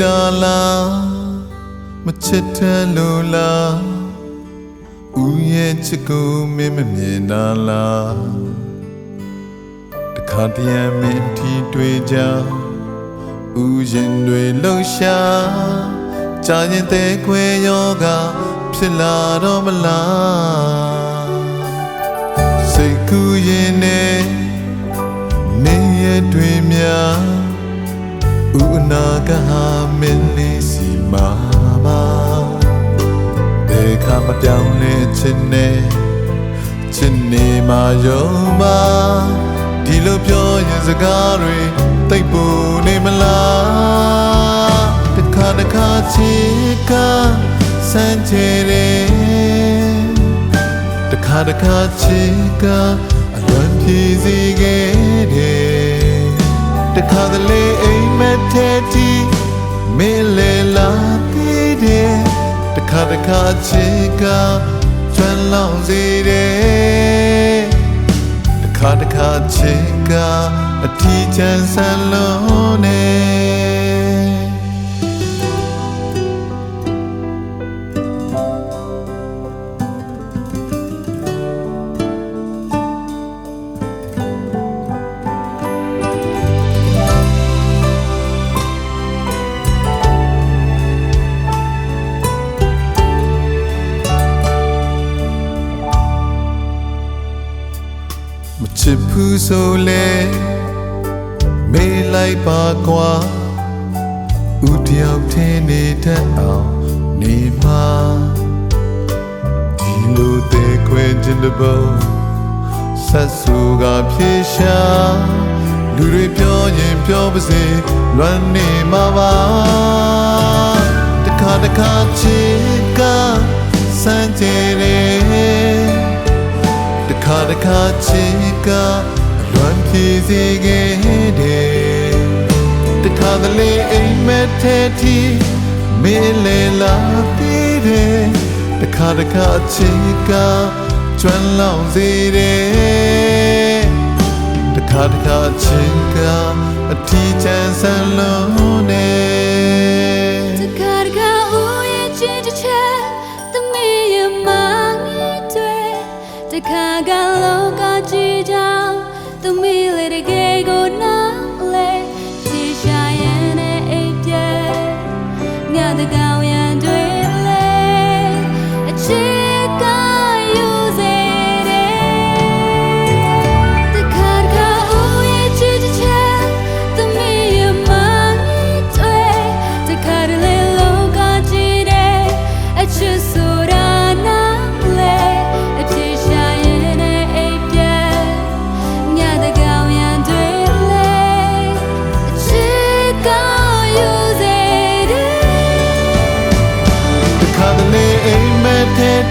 တာလားမချစ်တယ်လို့လားဦးရဲ့ချစ်ကိုမင်းမမြင်တာလားတခါတည်းရမင်းထီတွေ့ကြဦးရင်တွေလှူရှာကြာရင်တဲ့ခွေယောဂဖြစ်လာတော့မလားစိတ်ကူးရင်နဲ့နေရတွေများဦးနာကဟာမင်းလေးစီမာပါဒေခါမပြောင်းလဲချစ်နေမှာယုံပါဒီလိုပြောရင်စကားတွေတိတ်ပူနေမလားတခါချစ်ကစမ်းချေတယ်တခါချစ်ကအလွန်ပြေးစေခဲ့တယ်တခါတလေအိမ်မက်ထဲတီမင်းလေလာသေးတယ်တခါချစ်ကကျွမ်းလောင်စေတယ်တခါချစ်ကအထီးချမ်းဆန်းလုံးနေမချစ်ဘူးဆိုလေမေးလိုက်ပါကွာဦးတယောက်ထင်းနေတတ်အောင်နေမှာဒီလိုတဲ့ခွဲခြင်းတစ်ပုံဆက်ဆူကဖြေရှာလူတွေပြောရင်ပြောပါစေလွမ်းနေမှာပါတခါချစ်ကစမ်းကြတယ်တခါချစ်ကအလွန်ပြေးစေခဲ့တယ်တခါတလေအိမ်မက်ထဲတီမင်းလေလာသေးတယ်တခါချစ်ကကျွမ်းလောင်စေတယ်တခါချစ်ကအထီးချမ်းဆန်းလုံးနေတခါဦးရဲ့ချစ်ချက်သမီးရဲ့မငီးတွေတခါလောကကြီးကြောင်သမီးလေးတကယ်ကိုနားလေဒီရှာရဲ့နဲ့အိပ်ပြဲငါတကောင်ရန်တွေလေအချစ်ကယူစေတယ်တခါဦးရဲ့ချစ်ချက်သမီးရဲ့မငီးတွေတခါလေလောကကြီးတဲ့အချစ်ဆိုတာနားလေအချစ်ရှာ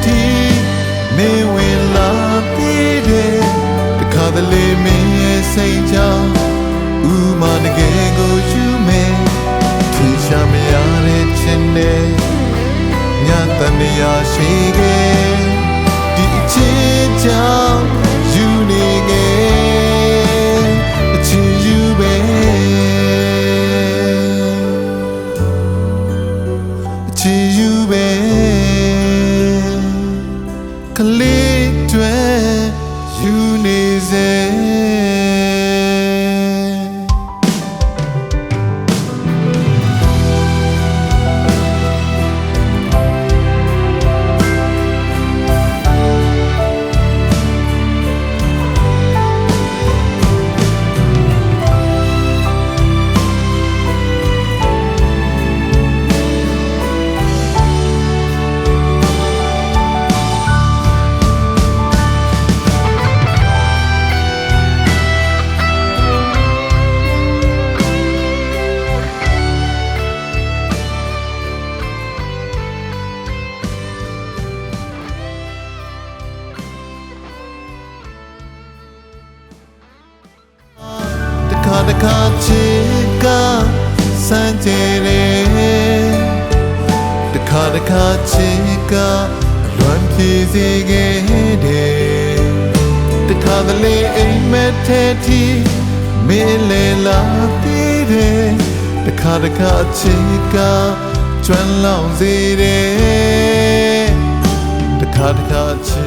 တီမင်းဝင်လာသေးတယ်တခါတလေမင်းရဲ့စိတ်ကြောင့်ဦးမတကယ်ကိုယူမယ်ထင်ရှားမရတဲ့ချစ်နဲ့ညတနေရရှိခဲ့ဒီအချစ်ကြောင့်ယူနေခဲ့အချစ်ယူပဲအချစ်ယူပဲကလေးတွေယူနေစေတခါချစ်ကစမ်းကြတယ်တခါချစ်ကအလွန်ပြေးစေခဲ့တယ်တခါတလေအိမ်မက်ထဲတီမင်းလေလာသေးတယ်တခါ တခါချစ်ကကျွမ်းလောင်စေတယ်တခါချစ်